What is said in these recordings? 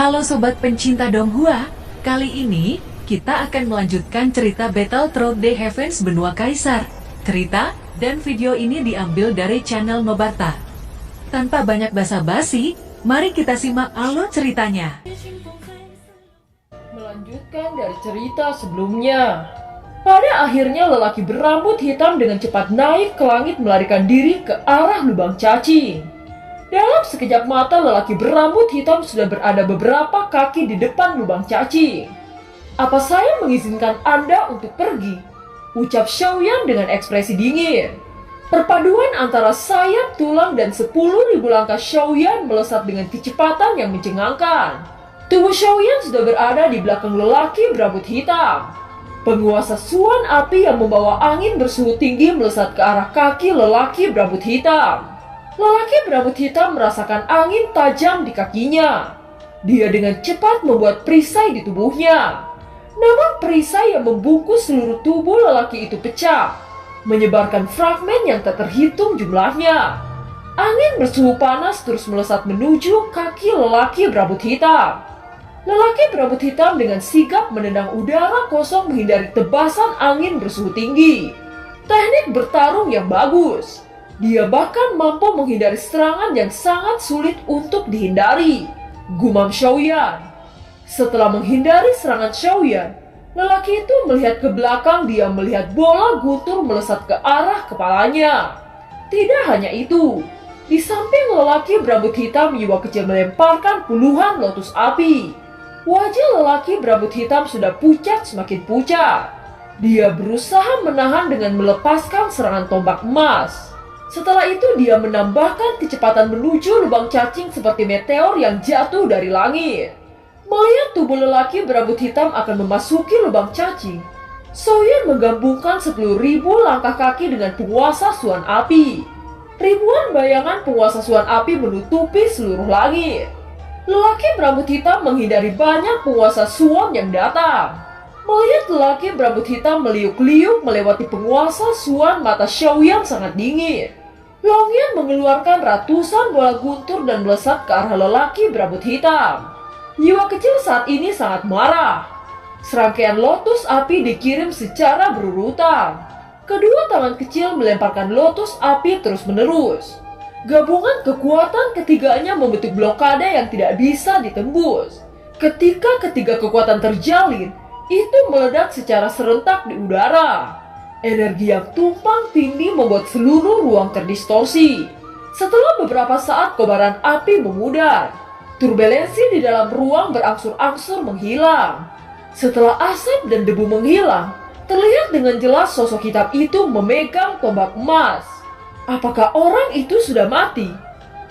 Halo sobat pencinta Donghua, kali ini kita akan melanjutkan cerita Battle Through the Heavens Benua Kaisar. Cerita dan video ini diambil dari channel Mebarta. Tanpa banyak basa-basi, mari kita simak alur ceritanya. Melanjutkan dari cerita sebelumnya. Pada akhirnya lelaki berambut hitam dengan cepat naik ke langit melarikan diri ke arah lubang cacing. Dalam sekejap mata lelaki berambut hitam sudah berada beberapa kaki di depan lubang cacing. "Apa saya mengizinkan Anda untuk pergi?" ucap Xiaoyan dengan ekspresi dingin. Perpaduan antara sayap, tulang, dan 10.000 langkah Xiaoyan melesat dengan kecepatan yang mencengangkan. Tubuh Xiaoyan sudah berada di belakang lelaki berambut hitam. Penguasa Suan Api yang membawa angin bersuhu tinggi melesat ke arah kaki lelaki berambut hitam. Lelaki berambut hitam merasakan angin tajam di kakinya. Dia dengan cepat membuat perisai di tubuhnya. Namun perisai yang membungkus seluruh tubuh lelaki itu pecah, menyebarkan fragmen yang tak terhitung jumlahnya. Angin bersuhu panas terus melesat menuju kaki lelaki berambut hitam. Lelaki berambut hitam dengan sigap menendang udara kosong menghindari tebasan angin bersuhu tinggi. Teknik bertarung yang bagus. Dia bahkan mampu menghindari serangan yang sangat sulit untuk dihindari, gumam Xiaoyan. Setelah menghindari serangan Xiaoyan, lelaki itu melihat ke belakang. Dia melihat bola guntur melesat ke arah kepalanya. Tidak hanya itu, di samping lelaki berambut hitam, jiwa kecil melemparkan puluhan lotus api. Wajah lelaki berambut hitam sudah pucat semakin pucat. Dia berusaha menahan dengan melepaskan serangan tombak emas. Setelah itu dia menambahkan kecepatan menuju lubang cacing seperti meteor yang jatuh dari langit. Melihat tubuh lelaki berambut hitam akan memasuki lubang cacing, Xiaoyan menggabungkan 10.000 langkah kaki dengan penguasa Suan Api. Ribuan bayangan penguasa Suan Api menutupi seluruh langit. Lelaki berambut hitam menghindari banyak penguasa Suan yang datang. Melihat lelaki berambut hitam meliuk-liuk melewati penguasa Suan, mata Xiaoyan sangat dingin. Longyan mengeluarkan ratusan bola guntur dan melesat ke arah lelaki berambut hitam. Jiwa kecil saat ini sangat marah. Serangkaian lotus api dikirim secara berurutan. Kedua tangan kecil melemparkan lotus api terus-menerus. Gabungan kekuatan ketiganya membentuk blokade yang tidak bisa ditembus. Ketika ketiga kekuatan terjalin, itu meledak secara serentak di udara. Energi yang tumpang tindih membuat seluruh ruang terdistorsi. Setelah beberapa saat kobaran api memudar, turbulensi di dalam ruang berangsur-angsur menghilang. Setelah asap dan debu menghilang, terlihat dengan jelas sosok hitam itu memegang tombak emas. "Apakah orang itu sudah mati?"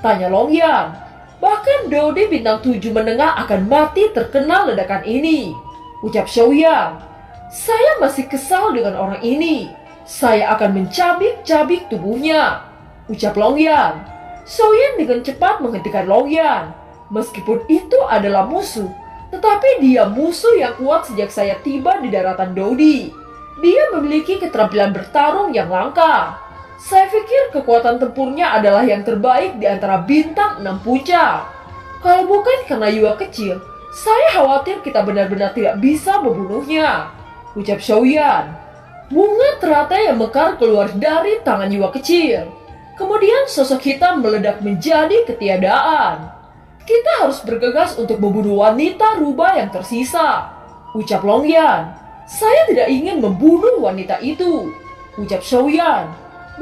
tanya Longyan. "Bahkan Dodi bintang 7 menengah akan mati terkena ledakan ini," ucap Xiaoyan. "Saya masih kesal dengan orang ini. Saya akan mencabik-cabik tubuhnya," ucap Longyan. Xiaoyan dengan cepat menghentikan Longyan. Meskipun itu adalah musuh, tetapi dia musuh yang kuat sejak saya tiba di daratan Dodi. Dia memiliki keterampilan bertarung yang langka. Saya pikir kekuatan tempurnya adalah yang terbaik di antara bintang 6 puncak. Kalau bukan karena jiwa kecil, saya khawatir kita benar-benar tidak bisa membunuhnya, ucap Xiaoyan. Bunga teratai yang mekar keluar dari tangan jiwa kecil. Kemudian sosok hitam meledak menjadi ketiadaan. "Kita harus bergegas untuk membunuh wanita rubah yang tersisa," ucap Longyan. "Saya tidak ingin membunuh wanita itu," ucap Xiaoyan.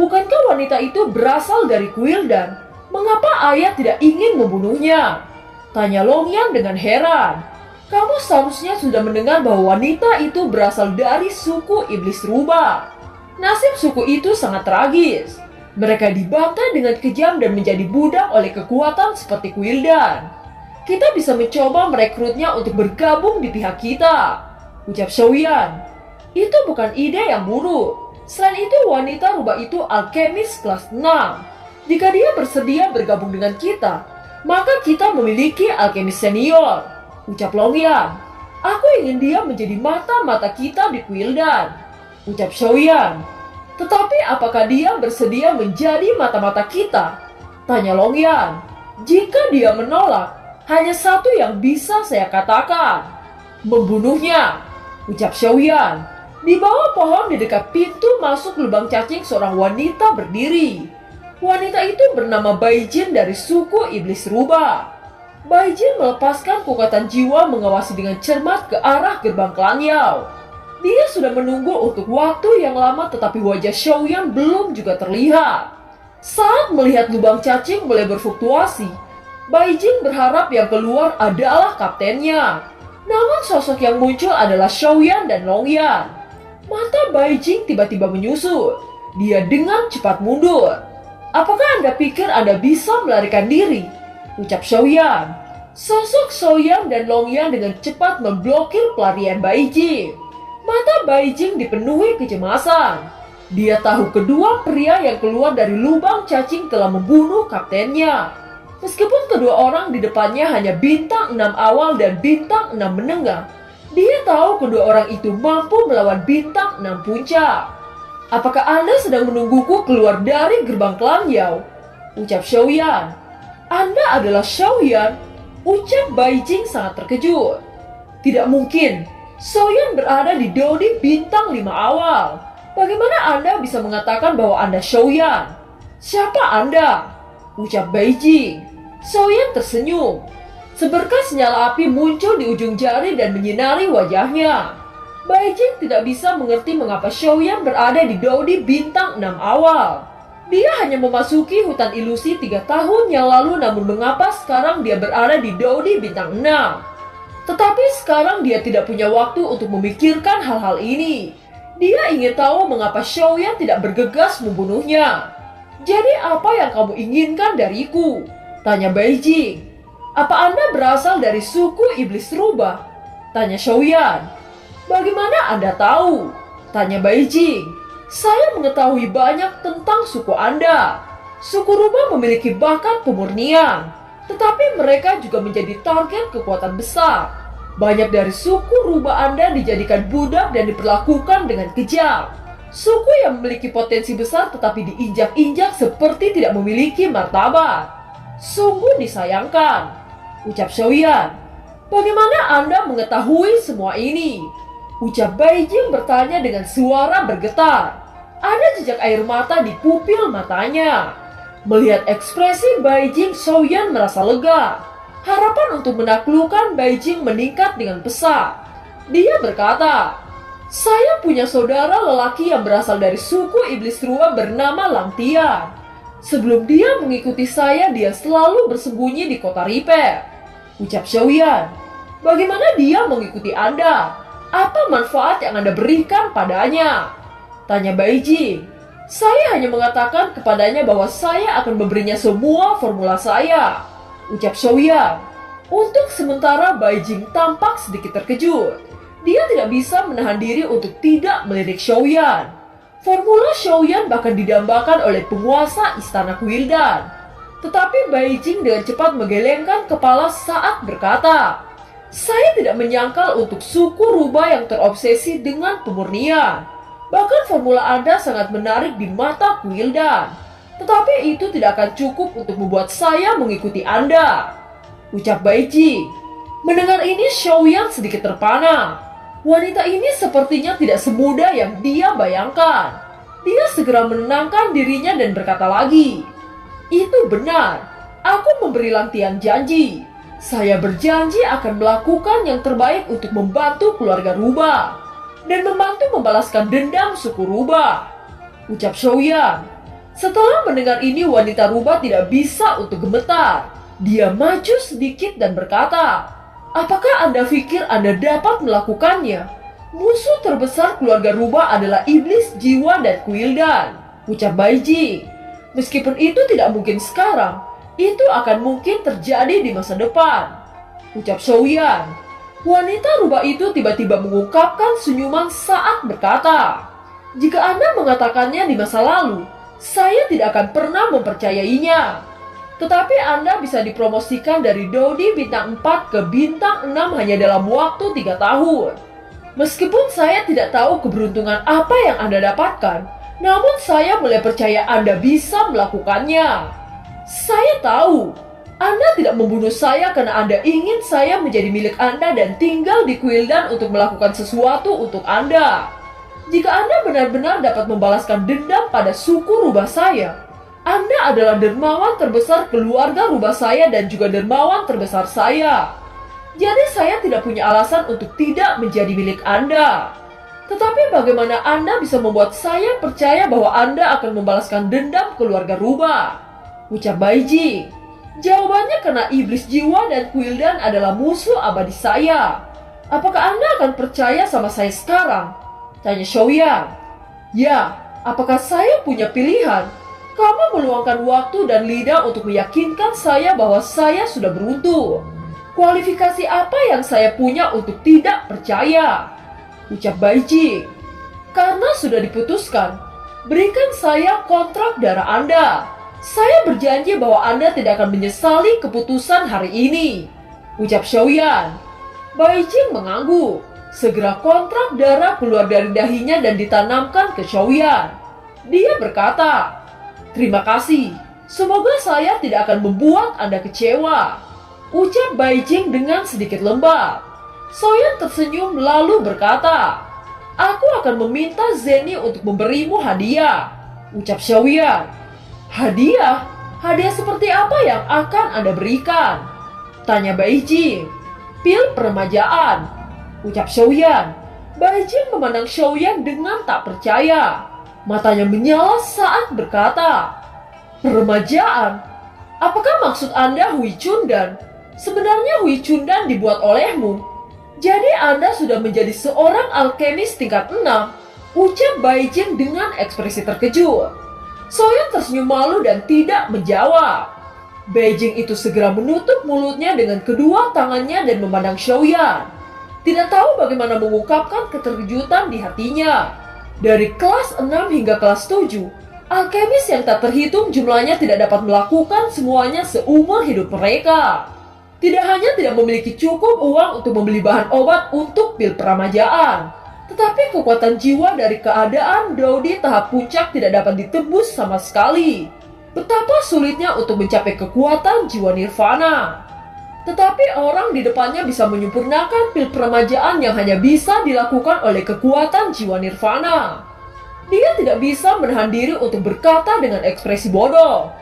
"Bukankah wanita itu berasal dari Kuildan? Mengapa ayah tidak ingin membunuhnya?" tanya Longyan dengan heran. "Kamu seharusnya sudah mendengar bahwa wanita itu berasal dari suku iblis rubah. Nasib suku itu sangat tragis. Mereka dibantai dengan kejam dan menjadi budak oleh kekuatan seperti Kuildan. Kita bisa mencoba merekrutnya untuk bergabung di pihak kita," ucap Xiaoyan. "Itu bukan ide yang buruk. Selain itu wanita rubah itu alkemis kelas 6. Jika dia bersedia bergabung dengan kita, maka kita memiliki alkemis senior," ucap Longyan. "Aku ingin dia menjadi mata-mata kita di Kuildan," ucap Xiaoyan. "Tetapi apakah dia bersedia menjadi mata-mata kita?" tanya Longyan. "Jika dia menolak, Hanya satu yang bisa saya katakan. Membunuhnya, ucap Xiaoyan. Di bawah pohon di dekat pintu masuk lubang cacing seorang wanita berdiri. Wanita itu bernama Baijin dari suku Iblis Rubah. Baijin melepaskan kekuatan jiwa mengawasi dengan cermat ke arah gerbang klan Yao. Dia sudah menunggu untuk waktu yang lama tetapi wajah Xiaoyan belum juga terlihat. Saat melihat lubang cacing mulai berfluktuasi, Baijing berharap yang keluar adalah kaptennya. Namun sosok yang muncul adalah Xiaoyan dan Longyan. Mata Baijing tiba-tiba menyusut. Dia dengan cepat mundur. Apakah Anda pikir Anda bisa melarikan diri? Ucap Xiaoyan. Sosok Xiaoyan dan Longyan dengan cepat memblokir pelarian Baijing. Mata Baijing dipenuhi kecemasan. Dia tahu kedua pria yang keluar dari lubang cacing telah membunuh kaptennya. Meskipun kedua orang di depannya hanya bintang 6 awal dan bintang 6 menengah, dia tahu kedua orang itu mampu melawan bintang 6 puncak. Apakah Anda sedang menungguku keluar dari gerbang klan Yao? Ucap Xiaoyan. Anda adalah Xiaoyan? Ucap Baijing sangat terkejut. Tidak mungkin, Xiaoyan berada di Dodi bintang 5 awal. Bagaimana Anda bisa mengatakan bahwa Anda Xiaoyan? Siapa Anda? Ucap Baijing. Xiaoyan tersenyum. Seberkas nyala api muncul di ujung jari dan menyinari wajahnya. Baijing tidak bisa mengerti mengapa Xiaoyan berada di Dodi bintang 6 awal. Dia hanya memasuki hutan ilusi 3 tahun yang lalu, namun mengapa sekarang dia berada di Dodi bintang 6? Tetapi sekarang dia tidak punya waktu untuk memikirkan hal-hal ini. Dia ingin tahu mengapa Xiaoyan tidak bergegas membunuhnya. Jadi apa yang kamu inginkan dariku? Tanya Baijing. Apa Anda berasal dari suku Iblis Rubah? Tanya Xiaoyan. Bagaimana Anda tahu? Tanya Baijing. Saya mengetahui banyak tentang suku Anda. Suku Rubah memiliki bakat pemurnian, tetapi mereka juga menjadi target kekuatan besar. Banyak dari suku Rubah Anda dijadikan budak dan diperlakukan dengan kejam. Suku yang memiliki potensi besar tetapi diinjak-injak seperti tidak memiliki martabat. Sungguh disayangkan, ucap Xiaoyan. Bagaimana Anda mengetahui semua ini? Ucap Baijing bertanya dengan suara bergetar. Ada jejak air mata di pupil matanya. Melihat ekspresi Baijing, Xiaoyan merasa lega. Harapan untuk menaklukkan Baijing meningkat dengan pesat. Dia berkata, saya punya saudara lelaki yang berasal dari suku Iblis Rua bernama Lang Tian. Sebelum dia mengikuti saya, dia selalu bersembunyi di kota Ripe. Ucap Xiaoyan. Bagaimana dia mengikuti Anda? Apa manfaat yang Anda berikan padanya? Tanya Baijing. Saya hanya mengatakan kepadanya bahwa saya akan memberinya semua formula saya. Ucap Xiaoyan. Untuk sementara Baijing tampak sedikit terkejut. Dia tidak bisa menahan diri untuk tidak melirik Xiaoyan. Formula Xiaoyan bahkan didambakan oleh penguasa istana Kuildan. Tetapi Baijing dengan cepat menggelengkan kepala saat berkata, saya tidak menyangkal untuk suku Rubah yang terobsesi dengan pemurnian. Bahkan formula Anda sangat menarik di mata Kuildan. Tetapi itu tidak akan cukup untuk membuat saya mengikuti Anda. Ucap Baijing. Mendengar ini Xiaoyan sedikit terpana. Wanita ini sepertinya tidak semudah yang dia bayangkan. Dia segera menenangkan dirinya dan berkata lagi, itu benar, aku memberi Lang Tian janji. Saya berjanji akan melakukan yang terbaik untuk membantu keluarga Rubah dan membantu membalaskan dendam suku Rubah. Ucap Xiaoyan. Setelah mendengar ini wanita Rubah tidak bisa untuk gemetar. Dia maju sedikit dan berkata, apakah Anda pikir Anda dapat melakukannya? Musuh terbesar keluarga Rubah adalah iblis jiwa dan Kuildan. Ucap Baijing. Meskipun itu tidak mungkin sekarang, itu akan mungkin terjadi di masa depan. Ucap Xiaoyan. Wanita Rubah itu tiba-tiba mengungkapkan senyuman saat berkata, jika Anda mengatakannya di masa lalu, saya tidak akan pernah mempercayainya. Tetapi Anda bisa dipromosikan dari Dodi bintang 4 ke bintang 6 hanya dalam waktu 3 tahun. Meskipun saya tidak tahu keberuntungan apa yang Anda dapatkan, namun saya mulai percaya Anda bisa melakukannya. Saya tahu, Anda tidak membunuh saya karena Anda ingin saya menjadi milik Anda dan tinggal di Quildan untuk melakukan sesuatu untuk Anda. Jika Anda benar-benar dapat membalaskan dendam pada suku rubah saya, Anda adalah dermawan terbesar keluarga rubah saya dan juga dermawan terbesar saya. Jadi saya tidak punya alasan untuk tidak menjadi milik Anda. Tetapi bagaimana Anda bisa membuat saya percaya bahwa Anda akan membalaskan dendam keluarga rubah? Ucap Baijing. Jawabannya karena iblis jiwa dan Quildan adalah musuh abadi saya. Apakah Anda akan percaya sama saya sekarang? Tanya Xiaoyan. Ya, apakah saya punya pilihan? Kamu meluangkan waktu dan lidah untuk meyakinkan saya bahwa saya sudah beruntung. Kualifikasi apa yang saya punya untuk tidak percaya? Ucap Baijing. Karena sudah diputuskan, berikan saya kontrak darah Anda. Saya berjanji bahwa Anda tidak akan menyesali keputusan hari ini. Ucap Xiaoyan. Baijing mengangguk. Segera kontrak darah keluar dari dahinya dan ditanamkan ke Xiaoyan. Dia berkata, "Terima kasih. Semoga saya tidak akan membuat Anda kecewa." Ucap Baijing dengan sedikit lembab. Xiaoyan tersenyum lalu berkata, "Aku akan meminta Zeni untuk memberimu hadiah." Ucap Xiaoyan. Hadiah? Hadiah seperti apa yang akan Anda berikan? Tanya Baijing. Pil peremajaan. Ucap Xiaoyan. Baijing memandang Xiaoyan dengan tak percaya. Matanya menyala saat berkata, "Peremajaan? Apakah maksud Anda Hui Chundan? Sebenarnya Hui Chundan dibuat olehmu. Jadi Anda sudah menjadi seorang alkemis tingkat 6. Ucap Baijing dengan ekspresi terkejut. Xiaoyan tersenyum malu dan tidak menjawab. Baijing itu segera menutup mulutnya dengan kedua tangannya dan memandang Xiaoyan. Tidak tahu bagaimana mengungkapkan keterkejutan di hatinya. Dari kelas 6 hingga kelas 7, alkemis yang tak terhitung jumlahnya tidak dapat melakukan semuanya seumur hidup mereka. Tidak hanya tidak memiliki cukup uang untuk membeli bahan obat untuk pil peramajaan, tetapi kekuatan jiwa dari keadaan Daudi tahap puncak tidak dapat ditebus sama sekali. Betapa sulitnya untuk mencapai kekuatan jiwa nirvana. Tetapi orang di depannya bisa menyempurnakan pil peremajaan yang hanya bisa dilakukan oleh kekuatan jiwa nirvana. Dia tidak bisa menahan diri untuk berkata dengan ekspresi bodoh,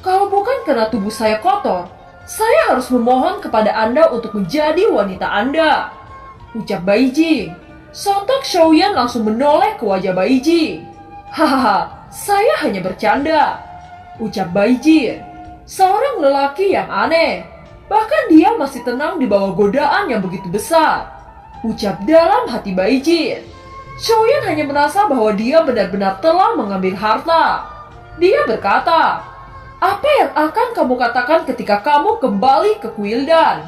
"Kalau bukan karena tubuh saya kotor, saya harus memohon kepada Anda untuk menjadi wanita Anda." Ucap Baijing. Sontak Xiaoyan langsung menoleh ke wajah Baijing. "Hahaha, saya hanya bercanda." Ucap Baijing. Seorang lelaki yang aneh. Bahkan dia masih tenang di bawah godaan yang begitu besar. Ucap dalam hati Baijing. Xiaoyan hanya merasa bahwa dia benar-benar telah mengambil harta. Dia berkata, "Apa yang akan kamu katakan ketika kamu kembali ke Quildan?"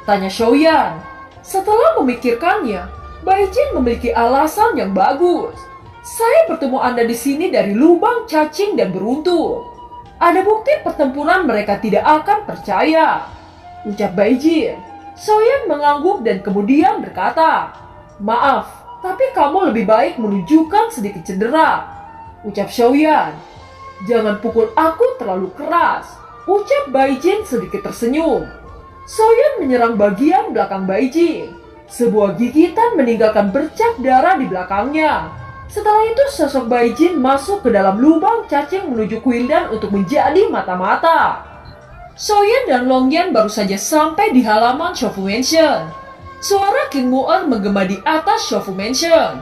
Tanya Xiaoyan. Setelah memikirkannya, Baijing memiliki alasan yang bagus. "Saya bertemu Anda di sini dari lubang cacing dan beruntung. Ada bukti pertempuran mereka tidak akan percaya." Ucap Baijing. Xiaoyan mengangguk dan kemudian berkata, "Maaf, tapi kamu lebih baik menunjukkan sedikit cedera." Ucap Xiaoyan. "Jangan pukul aku terlalu keras." Ucap Baijing sedikit tersenyum. Xiaoyan menyerang bagian belakang Baijing. Sebuah gigitan meninggalkan bercak darah di belakangnya. Setelah itu sosok Baijing masuk ke dalam lubang cacing menuju Quildan untuk menjadi mata-mata. Xiaoyan dan Longyan baru saja sampai di halaman Shofu Mansion. Suara King Mu'er menggema di atas Shofu Mansion.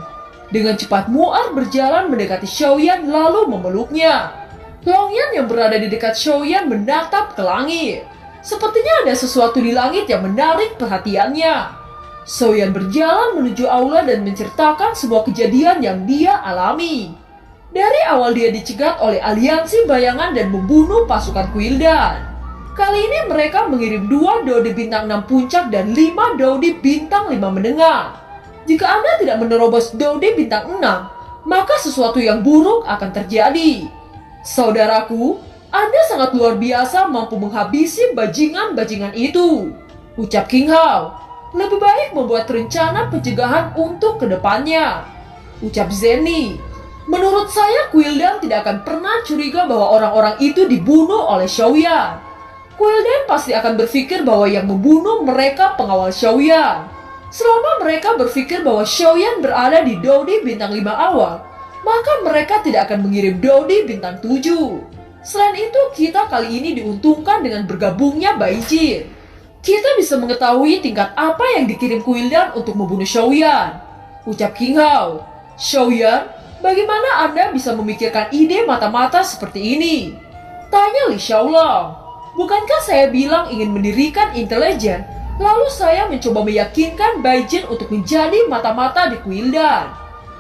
Dengan cepat Mu'er berjalan mendekati Xiaoyan lalu memeluknya. Longyan yang berada di dekat Xiaoyan menatap ke langit. Sepertinya ada sesuatu di langit yang menarik perhatiannya. Xiaoyan berjalan menuju aula dan menceritakan semua kejadian yang dia alami. Dari awal dia dicegat oleh aliansi bayangan dan membunuh pasukan Quildan. Kali ini mereka mengirim 2 Daudi bintang 6 puncak dan 5 Daudi bintang 5 menengah. Jika Anda tidak menerobos Daudi bintang 6, maka sesuatu yang buruk akan terjadi. Saudaraku, Anda sangat luar biasa mampu menghabisi bajingan-bajingan itu. Ucap King Hao. Lebih baik membuat rencana pencegahan untuk kedepannya. Ucap Zeni. Menurut saya Quildan tidak akan pernah curiga bahwa orang-orang itu dibunuh oleh Xiaoyan. Quildan pasti akan berpikir bahwa yang membunuh mereka pengawal Xiaoyan. Selama mereka berpikir bahwa Xiaoyan berada di Dodi bintang 5 awal, maka mereka tidak akan mengirim Dodi bintang 7. Selain itu, kita kali ini diuntungkan dengan bergabungnya Baijin. Kita bisa mengetahui tingkat apa yang dikirim Quildan untuk membunuh Xiaoyan. Ucap King Hao. Xiaoyan, bagaimana Anda bisa memikirkan ide mata-mata seperti ini? Tanya Li Xiaolong. Bukankah saya bilang ingin mendirikan intelijen, lalu saya mencoba meyakinkan Baijin untuk menjadi mata-mata di Quildan.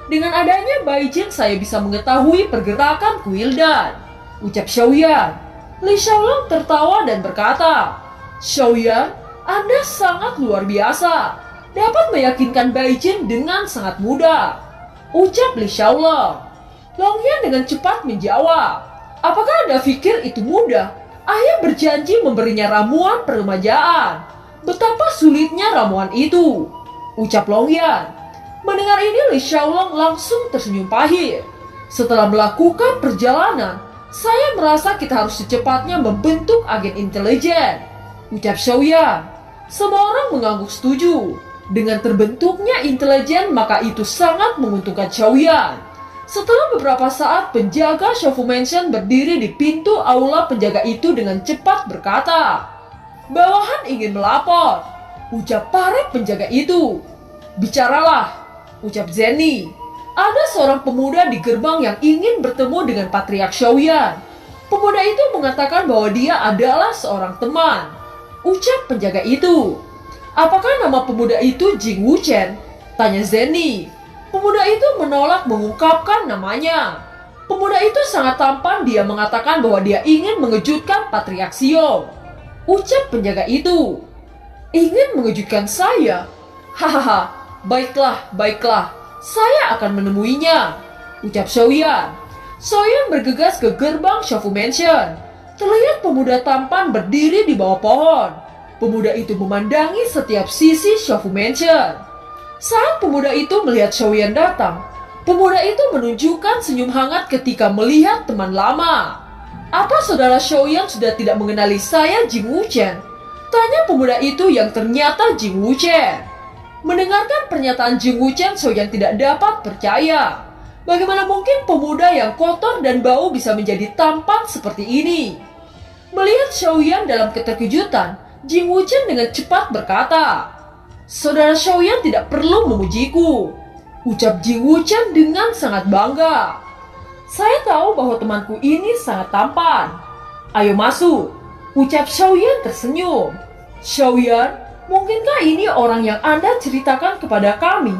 Dengan adanya Baijin, saya bisa mengetahui pergerakan Quildan. Ucap Xiaoyan. Li Xiaolong tertawa dan berkata, Xiaoyan, Anda sangat luar biasa. Dapat meyakinkan Baijin dengan sangat mudah. Ucap Li Xiaolong. Longyan dengan cepat menjawab, apakah Anda pikir itu mudah? Ayah berjanji memberinya ramuan peremajaan. Betapa sulitnya ramuan itu. Ucap Longyan. Mendengar ini Li Xiaolong langsung tersenyum pahit. Setelah melakukan perjalanan, saya merasa kita harus secepatnya membentuk agen intelijen. Ucap Xiaoyan. Semua orang mengangguk setuju. Dengan terbentuknya intelijen, maka itu sangat menguntungkan Xiaoyan. Setelah beberapa saat, penjaga Shofu Mansion berdiri di pintu aula penjaga itu dengan cepat berkata, bawahan ingin melapor. Ucap para penjaga itu. Bicaralah. Ucap Zenny. Ada seorang pemuda di gerbang yang ingin bertemu dengan Patriark Xiaoyan. Pemuda itu mengatakan bahwa dia adalah seorang teman. Ucap penjaga itu. Apakah nama pemuda itu Jing Wuchen? Tanya Zenny. Pemuda itu menolak mengungkapkan namanya. Pemuda itu sangat tampan, dia mengatakan bahwa dia ingin mengejutkan Patriark Xiong. Ucap penjaga itu. Ingin mengejutkan saya? Hahaha, baiklah, baiklah. Saya akan menemuinya. Ucap Xiaoyan. Xiaoyan bergegas ke gerbang Shofu Mansion. Terlihat pemuda tampan berdiri di bawah pohon. Pemuda itu memandangi setiap sisi Shofu Mansion. Saat pemuda itu melihat Xiaoyan datang, pemuda itu menunjukkan senyum hangat ketika melihat teman lama. Apa saudara Xiaoyan sudah tidak mengenali saya, Jing Wuchen? Tanya pemuda itu yang ternyata Jing Wuchen. Mendengarkan pernyataan Jing Wuchen, Xiaoyan tidak dapat percaya. Bagaimana mungkin pemuda yang kotor dan bau bisa menjadi tampan seperti ini? Melihat Xiaoyan dalam keterkejutan, Jing Wuchen dengan cepat berkata, saudara Xiaoyan tidak perlu memujiku. Ucap Jing Wuchen dengan sangat bangga. Saya tahu bahwa temanku ini sangat tampan. Ayo masuk. Ucap Xiaoyan tersenyum. Xiaoyan, mungkinkah ini orang yang Anda ceritakan kepada kami?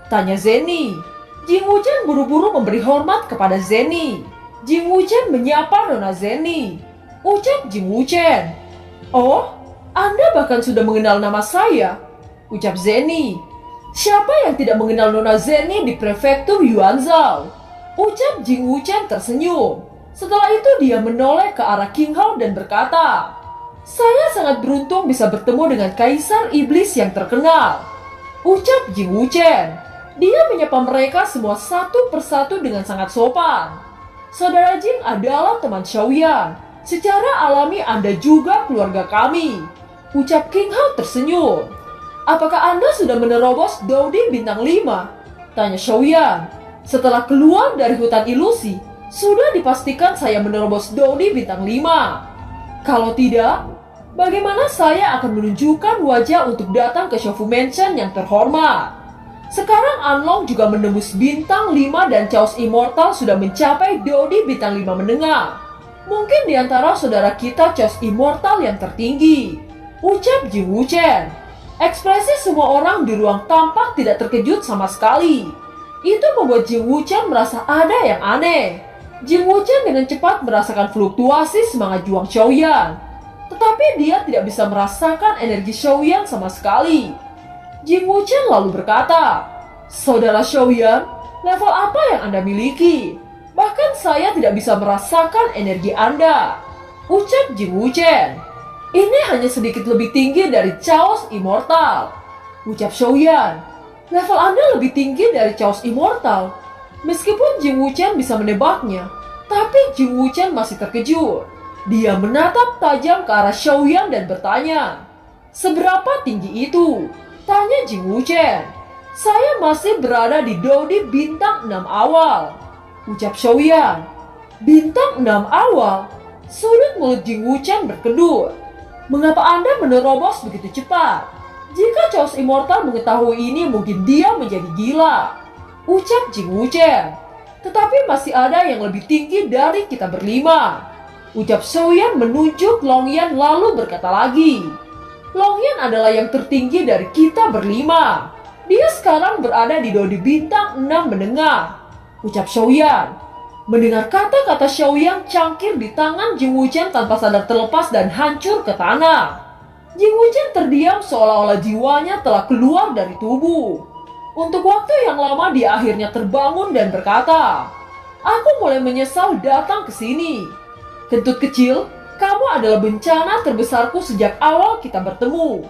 Tanya Zenny. Jing Wuchen buru-buru memberi hormat kepada Zenny. Jing Wuchen menyapa Nona Zenny. Ucap Jing Wuchen. Oh, Anda bahkan sudah mengenal nama saya. Ucap Zenny. Siapa yang tidak mengenal Nona Zenny di prefektur Yuanzhou? Ucap Jing Wuchen tersenyum. Setelah itu dia menoleh ke arah King Hao dan berkata, saya sangat beruntung bisa bertemu dengan Kaisar Iblis yang terkenal. Ucap Jing Wuchen. Dia menyapa mereka semua satu persatu dengan sangat sopan. Saudara Jing adalah teman Xiaoyan. Secara alami Anda juga keluarga kami. Ucap King Hao tersenyum. Apakah Anda sudah menerobos Dodi bintang 5? Tanya Xiaoyan. Setelah keluar dari hutan ilusi, sudah dipastikan saya menerobos Dodi bintang 5. Kalau tidak, bagaimana saya akan menunjukkan wajah untuk datang ke Shofu Mansion yang terhormat? Sekarang Anlong juga menembus bintang 5 dan Chaos Immortal sudah mencapai Dodi bintang 5 menengah. Mungkin di antara saudara kita Chaos Immortal yang tertinggi. Ucap Jing Wuchen. Ekspresi semua orang di ruang tampak tidak terkejut sama sekali. Itu membuat Jing Wuchen merasa ada yang aneh. Jing Wuchen dengan cepat merasakan fluktuasi semangat juang Xiaoyan. Tetapi dia tidak bisa merasakan energi Xiaoyan sama sekali. Jing Wuchen lalu berkata, saudara Xiaoyan, level apa yang Anda miliki? Bahkan saya tidak bisa merasakan energi Anda. Ucap Jing Wuchen. Ini hanya sedikit lebih tinggi dari Chaos Immortal. Ucap Xiaoyan. Level Anda lebih tinggi dari Chaos Immortal. Meskipun Jing Wuchen bisa menebaknya, tapi Jing Wuchen masih terkejut. Dia menatap tajam ke arah Xiaoyan dan bertanya, "Seberapa tinggi itu?" Tanya Jing Wuchen. "Saya masih berada di Dodi bintang 6 awal," ucap Xiaoyan. "Bintang 6 awal?" Sudut mulut Jing Wuchen berkedut. "Mengapa Anda menerobos begitu cepat? Jika Chaos Immortal mengetahui ini, mungkin dia menjadi gila," ucap Jing Wuchen. "Tetapi masih ada yang lebih tinggi dari kita berlima," ucap Xiaoyan menunjuk Longyan lalu berkata lagi, "Longyan adalah yang tertinggi dari kita berlima. Dia sekarang berada di Dodi bintang 6 menengah," ucap Xiaoyan. Mendengar kata-kata Xiaoyan, cangkir di tangan Jing Wuchen tanpa sadar terlepas dan hancur ke tanah. Jing Wuchen terdiam seolah-olah jiwanya telah keluar dari tubuh. Untuk waktu yang lama dia akhirnya terbangun dan berkata, "Aku mulai menyesal datang ke sini. Kentut kecil, kamu adalah bencana terbesarku sejak awal kita bertemu,"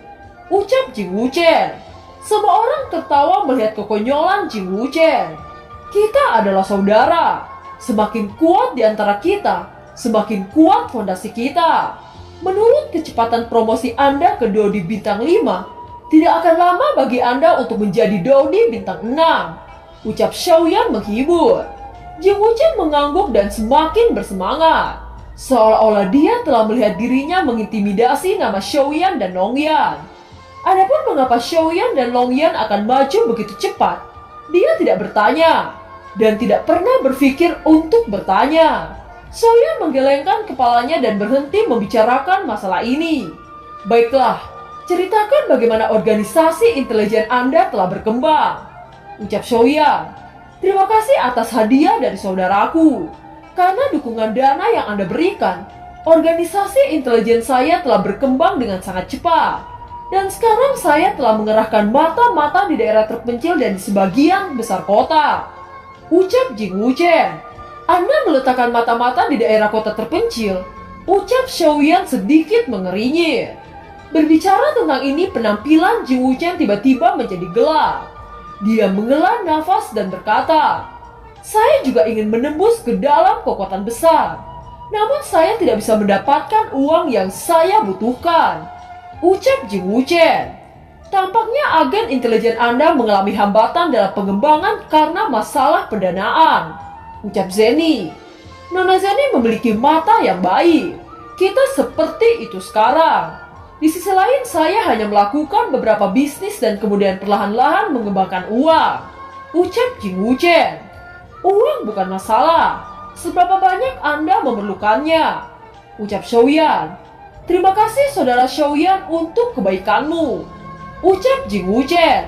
ucap Jing Wuchen. Semua orang tertawa melihat kekonyolan Jing Wuchen. "Kita adalah saudara. Semakin kuat di antara kita, semakin kuat fondasi kita. Menurut kecepatan promosi Anda ke Dodi bintang 5, tidak akan lama bagi Anda untuk menjadi Dodi bintang 6, ucap Xiaoyan menghibur. Jing Wuchen mengangguk dan semakin bersemangat, seolah-olah dia telah melihat dirinya mengintimidasi nama Xiaoyan dan Longyan. Adapun mengapa Xiaoyan dan Longyan akan maju begitu cepat, dia tidak bertanya dan tidak pernah berpikir untuk bertanya. Xiaoyan menggelengkan kepalanya dan berhenti membicarakan masalah ini. "Baiklah, ceritakan bagaimana organisasi intelijen Anda telah berkembang," ucap Xiaoyan. "Terima kasih atas hadiah dari saudaraku. Karena dukungan dana yang Anda berikan, organisasi intelijen saya telah berkembang dengan sangat cepat. Dan sekarang saya telah mengerahkan mata-mata di daerah terpencil dan di sebagian besar kota," ucap Jing Wuchen. "Anda meletakkan mata-mata di daerah kota terpencil?" ucap Xiaoyan sedikit mengernyit. Berbicara tentang ini, penampilan Jing Wuchen tiba-tiba menjadi gelap. Dia menghela nafas dan berkata, "Saya juga ingin menembus ke dalam kekuatan besar. Namun saya tidak bisa mendapatkan uang yang saya butuhkan," ucap Jing Wuchen. "Tampaknya agen intelijen Anda mengalami hambatan dalam pengembangan karena masalah pendanaan," ucap Zenny. "Nona Zenny memiliki mata yang baik. Kita seperti itu sekarang. Di sisi lain, saya hanya melakukan beberapa bisnis dan kemudian perlahan-lahan mengembangkan uang," ucap Jing Wuchen. "Uang bukan masalah. Seberapa banyak Anda memerlukannya?" ucap Xiaoyan. "Terima kasih saudara Xiaoyan untuk kebaikanmu," ucap Jing Wuchen.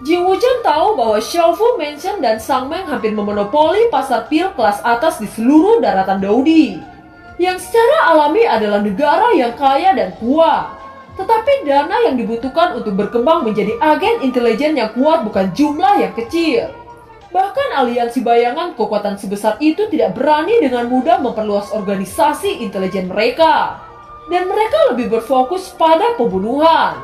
Jing Wuchen tahu bahwa Xiaofu Mansion dan Sangmeng hampir memonopoli pasar pil kelas atas di seluruh daratan Dodi, yang secara alami adalah negara yang kaya dan kuat. Tetapi dana yang dibutuhkan untuk berkembang menjadi agen intelijen yang kuat bukan jumlah yang kecil. Bahkan aliansi bayangan kekuatan sebesar itu tidak berani dengan mudah memperluas organisasi intelijen mereka, dan mereka lebih berfokus pada pembunuhan.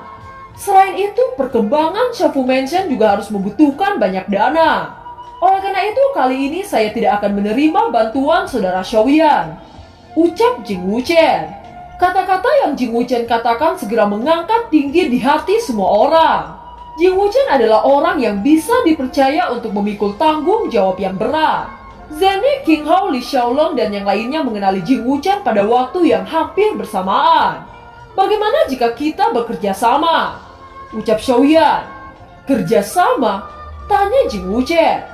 Selain itu, perkembangan Xiaofu Mansion juga harus membutuhkan banyak dana. Oleh karena itu, kali ini saya tidak akan menerima bantuan saudara Xiaoyan, ucap Jing Wuchen. Kata-kata yang Jing Wuchen katakan segera mengangkat tinggi di hati semua orang. Jing Wuchen adalah orang yang bisa dipercaya untuk memikul tanggung jawab yang berat. Zenny, King Hao, Li Xiaolong, dan yang lainnya mengenali Jing Wuchen pada waktu yang hampir bersamaan. "Bagaimana jika kita bekerja sama?" ucap Xiaoyan. "Kerja sama?" tanya Jing Wuchen.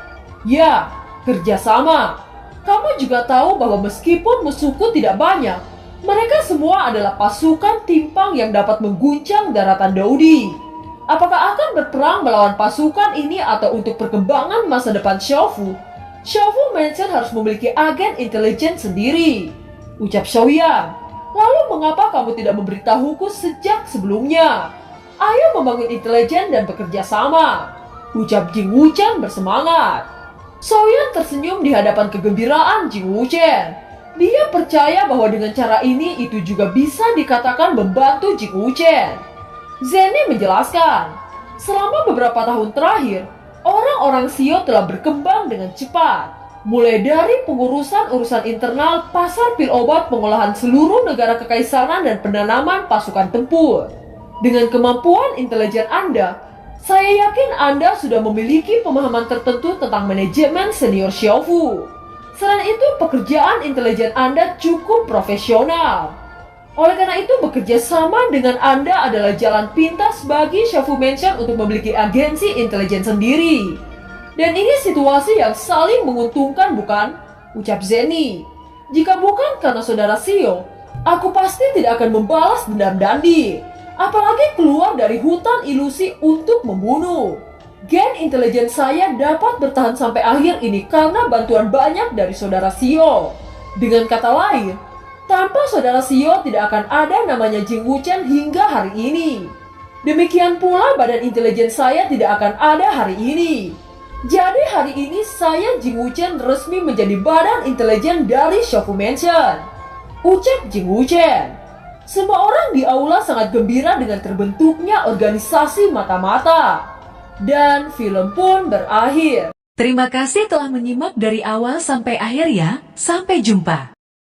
"Ya, kerja sama. Kamu juga tahu bahwa meskipun musuhku tidak banyak, mereka semua adalah pasukan timpang yang dapat mengguncang daratan Dodi. Apakah akan berperang melawan pasukan ini atau untuk perkembangan masa depan Xiaofu? Xiaofu Mansion harus memiliki agen intelijen sendiri," ucap Xiaoyan. "Lalu mengapa kamu tidak memberitahuku sejak sebelumnya? Ayo membangun intelijen dan bekerja sama," ucap Jing Wuchen bersemangat. Xiaoyan tersenyum di hadapan kegembiraan Jing Wuchen. Dia percaya bahwa dengan cara ini itu juga bisa dikatakan membantu Jing Wuchen. Zenny menjelaskan, selama beberapa tahun terakhir, orang-orang Xio telah berkembang dengan cepat. Mulai dari pengurusan urusan internal, pasar pil obat, pengolahan seluruh negara kekaisaran, dan penanaman pasukan tempur. Dengan kemampuan intelijen Anda, saya yakin Anda sudah memiliki pemahaman tertentu tentang manajemen senior Xiaofu. Selain itu, pekerjaan intelijen Anda cukup profesional. Oleh karena itu, bekerja sama dengan Anda adalah jalan pintas bagi Xiaofu Mansion untuk memiliki agensi intelijen sendiri. Dan ini situasi yang saling menguntungkan, bukan? Ucap Zenny. Jika bukan karena saudara Xiao, aku pasti tidak akan membalas dendam Dandi. Apalagi keluar dari hutan ilusi untuk membunuh. Gen intelijen saya dapat bertahan sampai akhir ini karena bantuan banyak dari saudara Xiao. Dengan kata lain, tanpa saudara Xiao tidak akan ada namanya Jing Wuchen hingga hari ini. Demikian pula badan intelijen saya tidak akan ada hari ini. Jadi hari ini saya Jing Wuchen resmi menjadi badan intelijen dari Xiaofu Mansion. Ucap Jing Wuchen. Semua orang di aula sangat gembira dengan terbentuknya organisasi mata-mata. Dan film pun berakhir. Terima kasih telah menyimak dari awal sampai akhir ya. Sampai jumpa.